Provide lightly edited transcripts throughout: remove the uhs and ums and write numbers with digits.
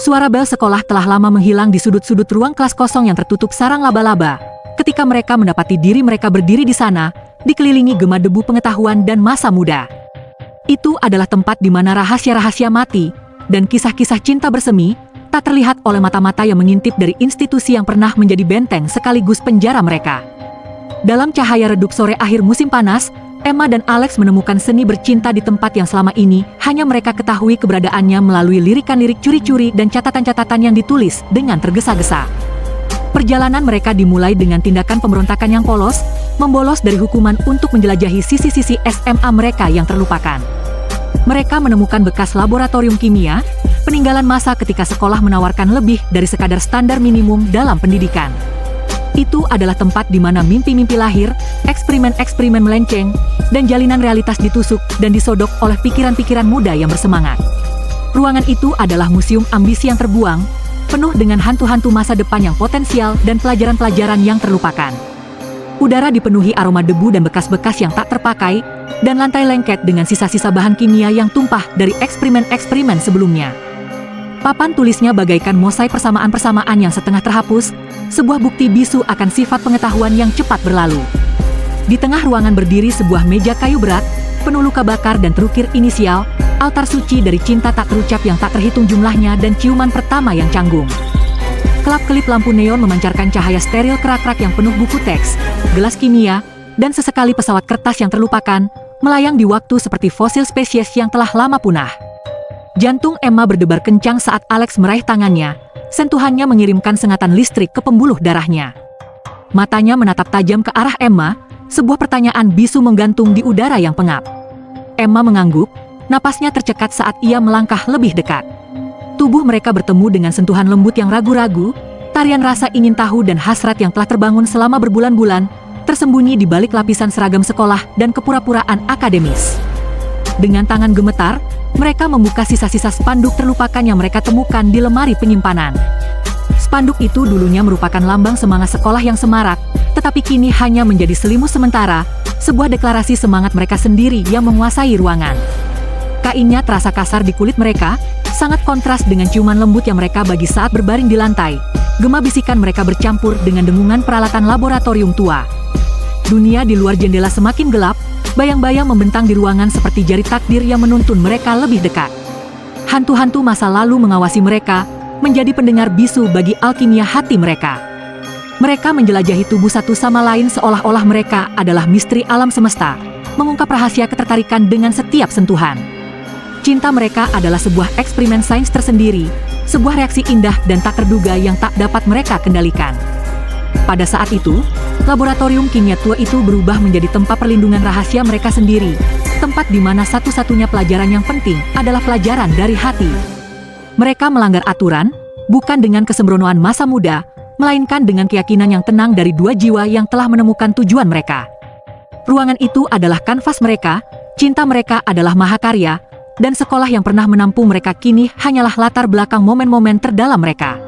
Suara bel sekolah telah lama menghilang di sudut-sudut ruang kelas kosong yang tertutup sarang laba-laba. Ketika mereka mendapati diri mereka berdiri di sana, dikelilingi gema debu pengetahuan dan masa muda. Itu adalah tempat di mana rahasia-rahasia mati, dan kisah-kisah cinta bersemi, tak terlihat oleh mata-mata yang mengintip dari institusi yang pernah menjadi benteng sekaligus penjara mereka. Dalam cahaya redup sore akhir musim panas, Emma dan Alex menemukan seni bercinta di tempat yang selama ini hanya mereka ketahui keberadaannya melalui lirikan-lirik curi-curi dan catatan-catatan yang ditulis dengan tergesa-gesa. Perjalanan mereka dimulai dengan tindakan pemberontakan yang polos, membolos dari hukuman untuk menjelajahi sisi-sisi SMA mereka yang terlupakan. Mereka menemukan bekas laboratorium kimia, peninggalan masa ketika sekolah menawarkan lebih dari sekadar standar minimum dalam pendidikan. Itu adalah tempat di mana mimpi-mimpi lahir, eksperimen-eksperimen melenceng, dan jalinan realitas ditusuk dan disodok oleh pikiran-pikiran muda yang bersemangat. Ruangan itu adalah museum ambisi yang terbuang, penuh dengan hantu-hantu masa depan yang potensial dan pelajaran-pelajaran yang terlupakan. Udara dipenuhi aroma debu dan bekas-bekas yang tak terpakai, dan lantai lengket dengan sisa-sisa bahan kimia yang tumpah dari eksperimen-eksperimen sebelumnya. Papan tulisnya bagaikan mosaik persamaan-persamaan yang setengah terhapus, sebuah bukti bisu akan sifat pengetahuan yang cepat berlalu. Di tengah ruangan berdiri sebuah meja kayu berat, penuh luka bakar dan terukir inisial, altar suci dari cinta tak terucap yang tak terhitung jumlahnya dan ciuman pertama yang canggung. Kelap-kelip lampu neon memancarkan cahaya steril kerak-kerak yang penuh buku teks, gelas kimia, dan sesekali pesawat kertas yang terlupakan, melayang di waktu seperti fosil spesies yang telah lama punah. Jantung Emma berdebar kencang saat Alex meraih tangannya, sentuhannya mengirimkan sengatan listrik ke pembuluh darahnya. Matanya menatap tajam ke arah Emma, sebuah pertanyaan bisu menggantung di udara yang pengap. Emma mengangguk, napasnya tercekat saat ia melangkah lebih dekat. Tubuh mereka bertemu dengan sentuhan lembut yang ragu-ragu, tarian rasa ingin tahu dan hasrat yang telah terbangun selama berbulan-bulan, tersembunyi di balik lapisan seragam sekolah dan kepura-puraan akademis. Dengan tangan gemetar, mereka membuka sisa-sisa spanduk terlupakan yang mereka temukan di lemari penyimpanan. Spanduk itu dulunya merupakan lambang semangat sekolah yang semarak, tetapi kini hanya menjadi selimut sementara, sebuah deklarasi semangat mereka sendiri yang menguasai ruangan. Kainnya terasa kasar di kulit mereka, sangat kontras dengan ciuman lembut yang mereka bagi saat berbaring di lantai. Gema bisikan mereka bercampur dengan dengungan peralatan laboratorium tua. Dunia di luar jendela semakin gelap, bayang-bayang membentang di ruangan seperti jari takdir yang menuntun mereka lebih dekat. Hantu-hantu masa lalu mengawasi mereka, menjadi pendengar bisu bagi alkimia hati mereka. Mereka menjelajahi tubuh satu sama lain seolah-olah mereka adalah misteri alam semesta, mengungkap rahasia ketertarikan dengan setiap sentuhan. Cinta mereka adalah sebuah eksperimen sains tersendiri, sebuah reaksi indah dan tak terduga yang tak dapat mereka kendalikan. Pada saat itu, laboratorium kimia tua itu berubah menjadi tempat perlindungan rahasia mereka sendiri, tempat di mana satu-satunya pelajaran yang penting adalah pelajaran dari hati. Mereka melanggar aturan, bukan dengan kesembronoan masa muda, melainkan dengan keyakinan yang tenang dari dua jiwa yang telah menemukan tujuan mereka. Ruangan itu adalah kanvas mereka, cinta mereka adalah mahakarya, dan sekolah yang pernah menampung mereka kini hanyalah latar belakang momen-momen terdalam mereka.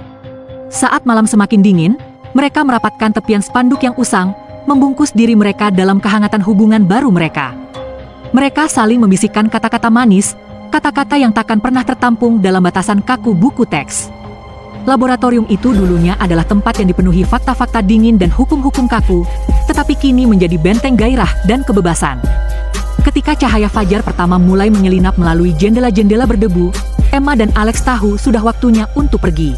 Saat malam semakin dingin, mereka merapatkan tepian spanduk yang usang, membungkus diri mereka dalam kehangatan hubungan baru mereka. Mereka saling membisikkan kata-kata manis, kata-kata yang takkan pernah tertampung dalam batasan kaku buku teks. Laboratorium itu dulunya adalah tempat yang dipenuhi fakta-fakta dingin dan hukum-hukum kaku, tetapi kini menjadi benteng gairah dan kebebasan. Ketika cahaya fajar pertama mulai menyelinap melalui jendela-jendela berdebu, Emma dan Alex tahu sudah waktunya untuk pergi.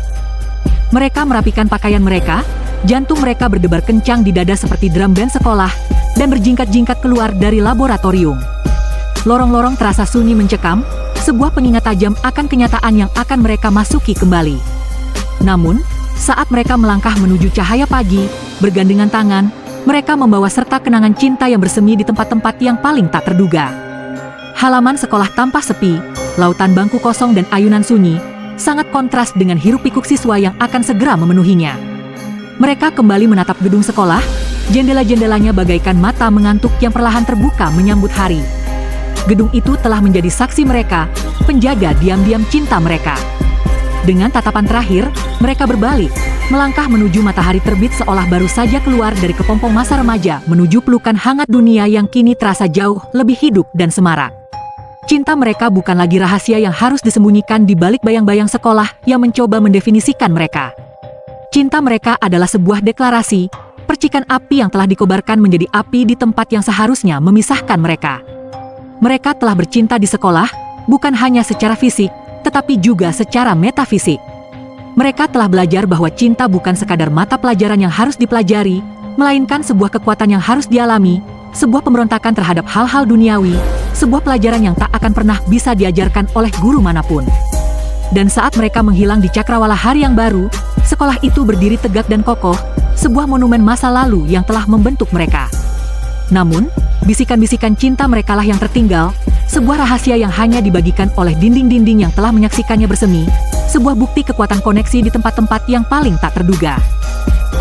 Mereka merapikan pakaian mereka, jantung mereka berdebar kencang di dada seperti drum band sekolah, dan berjingkat-jingkat keluar dari laboratorium. Lorong-lorong terasa sunyi mencekam, sebuah pengingat tajam akan kenyataan yang akan mereka masuki kembali. Namun, saat mereka melangkah menuju cahaya pagi, bergandengan tangan, mereka membawa serta kenangan cinta yang bersemi di tempat-tempat yang paling tak terduga. Halaman sekolah tampak sepi, lautan bangku kosong dan ayunan sunyi, sangat kontras dengan hiruk-pikuk siswa yang akan segera memenuhinya. Mereka kembali menatap gedung sekolah, jendela-jendelanya bagaikan mata mengantuk yang perlahan terbuka menyambut hari. Gedung itu telah menjadi saksi mereka, penjaga diam-diam cinta mereka. Dengan tatapan terakhir, mereka berbalik, melangkah menuju matahari terbit seolah baru saja keluar dari kepompong masa remaja menuju pelukan hangat dunia yang kini terasa jauh lebih hidup dan semarak. Cinta mereka bukan lagi rahasia yang harus disembunyikan di balik bayang-bayang sekolah yang mencoba mendefinisikan mereka. Cinta mereka adalah sebuah deklarasi, percikan api yang telah dikobarkan menjadi api di tempat yang seharusnya memisahkan mereka. Mereka telah bercinta di sekolah, bukan hanya secara fisik, tetapi juga secara metafisik. Mereka telah belajar bahwa cinta bukan sekadar mata pelajaran yang harus dipelajari, melainkan sebuah kekuatan yang harus dialami, sebuah pemberontakan terhadap hal-hal duniawi, sebuah pelajaran yang tak akan pernah bisa diajarkan oleh guru manapun. Dan saat mereka menghilang di cakrawala hari yang baru, sekolah itu berdiri tegak dan kokoh, sebuah monumen masa lalu yang telah membentuk mereka. Namun, bisikan-bisikan cinta merekalah yang tertinggal, sebuah rahasia yang hanya dibagikan oleh dinding-dinding yang telah menyaksikannya bersemi, sebuah bukti kekuatan koneksi di tempat-tempat yang paling tak terduga.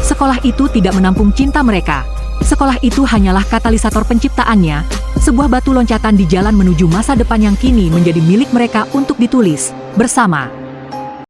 Sekolah itu tidak menampung cinta mereka. Sekolah itu hanyalah katalisator penciptaannya, sebuah batu loncatan di jalan menuju masa depan yang kini menjadi milik mereka untuk ditulis bersama.